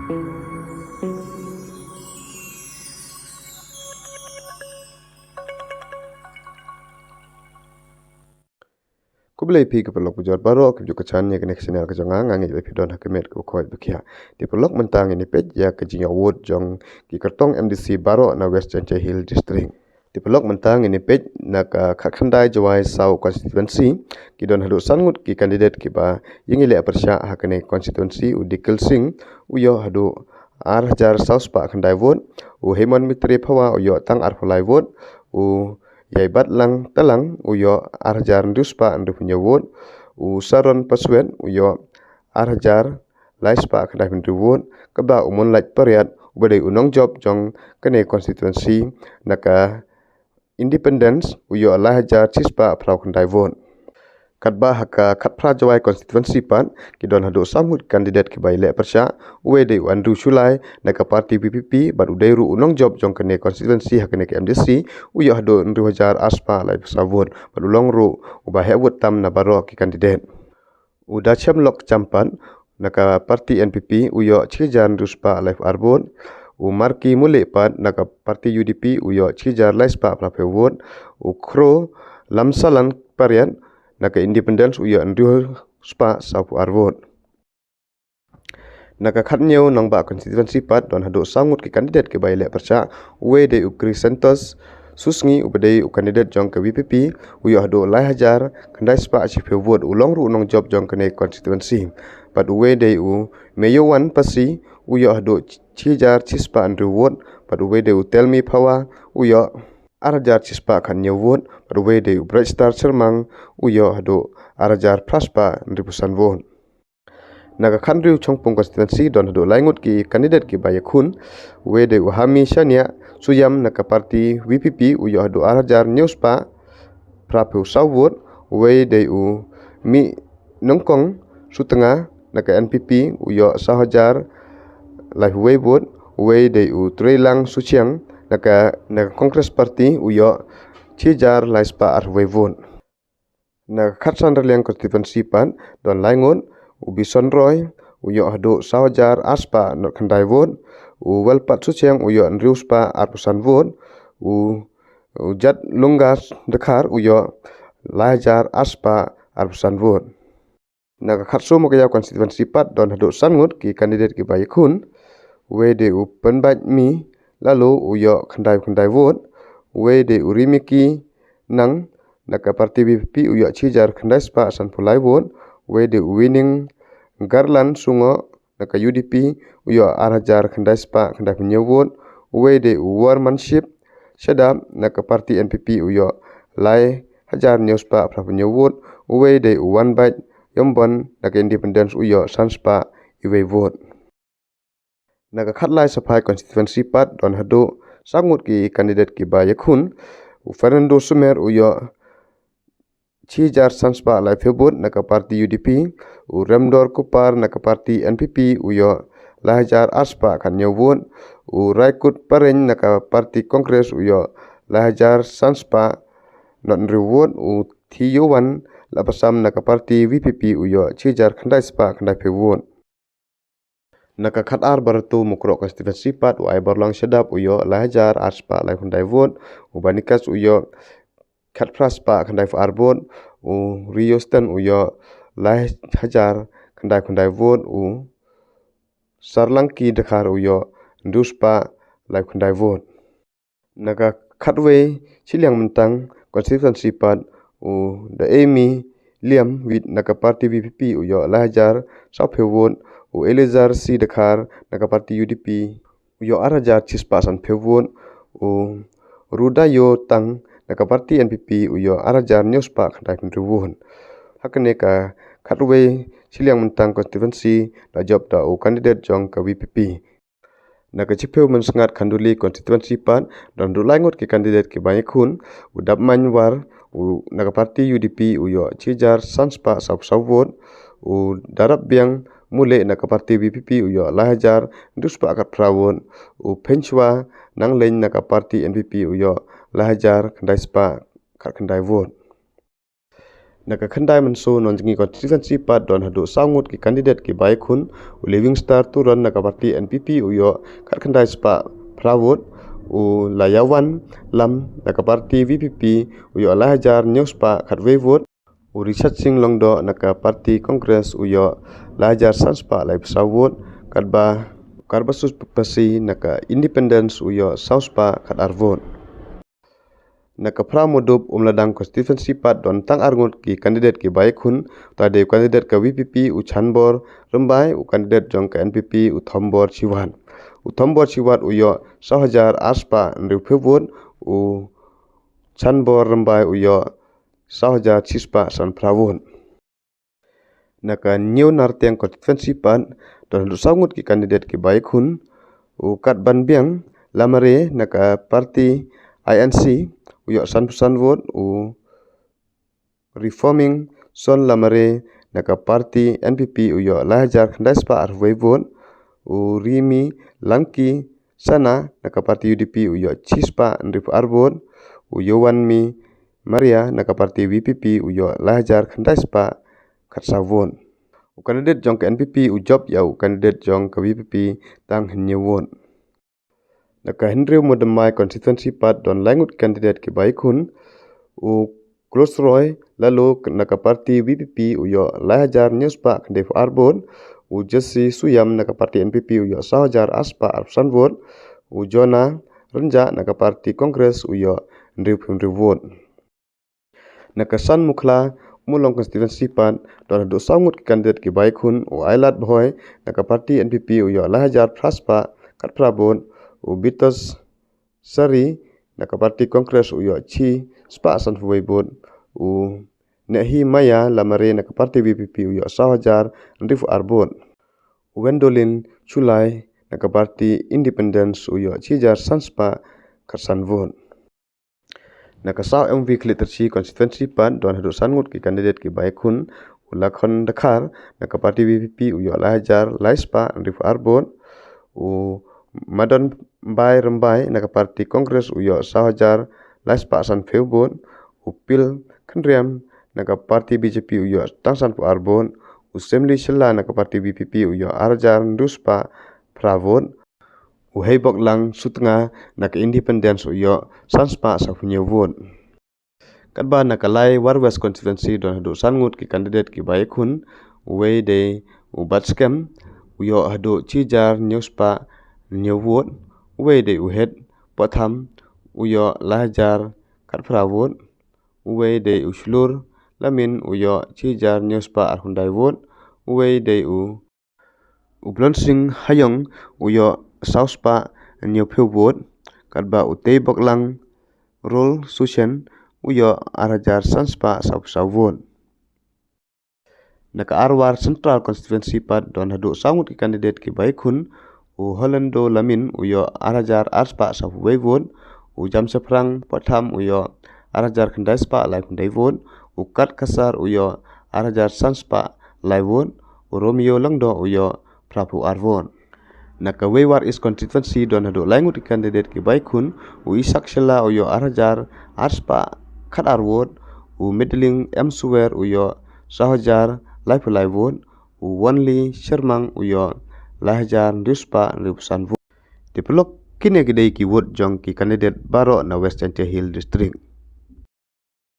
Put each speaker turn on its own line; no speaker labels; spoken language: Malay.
Kublai pi ke pelok bujor baro ke juk kecan ya kene kesenel ke jonga ngangi be pidon hakemet ke khoi bekia di pelok mentang ini pej ya ke jinga wod jong ki kertong MDC baro na West Chanche Hill District di pelok mentang ini pej na ka khandai jawai sau constituency ki don hadu sangut ki kandidat ki ba yingi le persya hakene constituency udikil sing uyo hadu hajar saus pa khandai wod u Hemon Mitri phawa uyo tang arphlai wod u yai bat lang talang uyo arjar nduspa andu punya wot u saron paswen uyo arjar laispa kena pintu wot keba umon lait pariat ubade unong job jong kene constituency naka independence uyo lahajar cispa prau kendai wot katba haka katpra jawai constituency pan kidon hadu samut kandidat ki baile persya uede andu sulai naka parti PPP bar udairu unong job jong kene constituency hakene ke MDC uyo hadu 2000 aspa lai pesawon bar ulong ru ubah hewut tam na baro ki kandidat uda chamlok campan naka parti NPP uyo chijan ruspa lai arbon u marki mule pat naka parti UDP uyo chijar lai spa prapewon u kro lamsalan parian naka independence uyo andu spa sapu arvot naka khatnyeu nangba constituency pat don hadu sangut ki kandidat ke baile percha we de ukri sentos susngi ubade u kandidat jong ke WPP uyo hadu lai hajar kandai spa achieve vote ulong ru nong job jong kene constituency pat we de u meyowan pasi uyo hadu chijar chispa andu vote pat we de u tell me phawa uyo arajar chispa khan nyewot ruwe de bright star sermang uyo hado arajar praspa ribusan won naga khandriu chongpong constituency don hado laingut ki candidate ki bayakhun we de uhami shania suyam naka parti WPP uyo hado arajar newspa prapu sawot we de u mi nongkong sutenga naka NPP uyo sahajar lai webot we de u trelang suchiang naka Congress Party uyo chijar laispa arwevon naka khatsan reliang constituency pan don laingon ubison roy uyo hado sawajar aspa not khandai won u welpat suchiang uyo nriuspa arpusan won u jat lungas dekhar uyo lajar aspa arpusan won naka khatso mokaya constituency pat don hado sangut ki candidate ki bayikhun we de u penbat mi lalu uyo khandai wot we de urimiki nang naka parti BPP uyo chijar khandai spa san pulai wot we de winning garlan sungo naka UDP uyo arajar khandai spa khandai punya wot we de warmanship shadap naka parti NPP uyo lai hajar newspa prapunya wot we de one bite yombon naka independence uyo sanspa iwe wot naga khatlai saphai constituency pat don hado sangut ki candidate ki ba yakhun Fernando Sumer uyo chijar sanspa lai febut naka parti UDP u Remdor Kupar naka parti NPP uyo lahajar aspa khan nyewon u Raikut Pareng naka parti Congress uyo lahajar sanspa non rewon u Thiyuwan lapasam naka parti WPP uyo chijar khandai spa khandai fewon naka khatar baratu mukro constituency pat u ai barlang sedap uyo lahajar aspa lai khandai wot u banikas uyo khatpraspa khandai arbon u Riostan uyo lahajar khandai wot u sarlangki dekhar uyo nduspa lai khandai wot naka khatwe chiliang mentang constituency pat u the Amy Liam with naka parti BPP uyo lahajar saphewot u Elizar si dekhar naka parti UDP uyo arajar chispa san phewon u Rudayo tang naka parti NPP uyo arajar newspa khandai pinruwon hakane ka khatwe siliang mentang constituency la job da u candidate jong ka WPP naka chipheu mensengat khanduli constituency pan dan dulaingot ki candidate ki bayikhun u dapman war u naka parti UDP uyo chijar sanspa sawot u darab biang mule naka parti BPP uyo lahajar nduspa akat prawon u penchwa nanglein naka parti NPP uyo lahajar khandai spa khat khandai wot Naka khandai manso non jingi constituency pat don hadu sangut ki candidate ki bai khun u living star turan naka party NPP uyo khat khandai spa prawot u layawan lam naka party VPP uyo lahajar news pa khatwei vote u researching longdo naka party congress uyo lahajar sanspa lai sawot katba karbasus pasi naka independence uyo sauspa khat arvot naka pramodup umladang constituency pat don tang arngut ki candidate ki bai khun tade candidate ka VPP u chanbor rambai u candidate jong ka NPP u thombor chiwan u thombor chiwat uyo 6000 aspa nrupewot u chanbor rambai uyo 6000 chispa san prawon naka new narteng constituency pat don sangut ki candidate ki bai khun u kat banbiang lamare naka party INC uyo san vote u reforming son lamare naka party NPP uyo lahajar khandaspa arwei vote u rimi langki sana naka party UDP uyo chispa nrip arbot u yowanmi maria naka party VPP uyo lahajar khandaspa khatsavon u candidate jong ka NPP u job ya u candidate jong ka VPP tang hnyewon naka Henry Modemai constituency pat don langut candidate ki bai khun u Closroy lalu naka party VPP uyo lahajar newspa khandef arbon u Jesse Suyam naka party NPP uyo 6000 aspa arsan vote u Jona Renja naka party congress uyo ndripum vote naka San Mukhla mulong constituency pat don do sangut ki candidate ki bai khun u Ailat Bhoi naka party NPP uyo lahajar praspa katprabon u Bitos Sari naka party congress uyo chi spa san fuwaibot u nehi maya lamare naka party VPP uyo 6000 ndrifu arbot u Wendolin Chulai naka party independence uyo chijar sanspa khatsan vote naka Sao MV Kliterchi constituency pat don hadu sangut ki candidate ki bai khun u Lakhon Dakhar naka party VPP uyo lahajar laispa ndrifu arbot u Madon Bai Rambai naka party congress uyo 6000 laispa san feubot upil khandriam naka party BJP uyo tangsan pu arbon Assembly Shilla naka party BPP uyo arjar nduspa pravot u Heibok Lang Sutnga naka independence uyo sanspa safunye vote katba naka Lai War West constituency don hadu sangut ki candidate ki bai khun uwei de u Batskem uyo hadu chijar newspa new vote uwei de uhet potham uyo lahajar katprawot uwei de uslur lamin uyo chijar newspa arhundai vote uwei de u Blonsing Hayong uyo sauspa new vote katba utei boklang rol susen uyo arajar sanspa sau vote naka Arwar Central constituency pat don hadu sangut ki candidate ki bai khun u Holando Lamin uyo arajar arspa sau vote u Jamsefrang Potham uyo arajar khandaspa lai khandai vote u Kat Kasar uyo arajar sanspa lai vote u Romeo Langdo uyo prapu arvon naka Wayward East constituency don hadu langut ki candidate ki bai khun u Isak Shela uyo arajar arspa khat arvot u Middling Emsuwer uyo 6000 lai vote u Wanli Shermang uyo lahajar nduspa nripsan vote Dipelok kini gidei ki vote jong ki candidate baro na West Chantier Hill district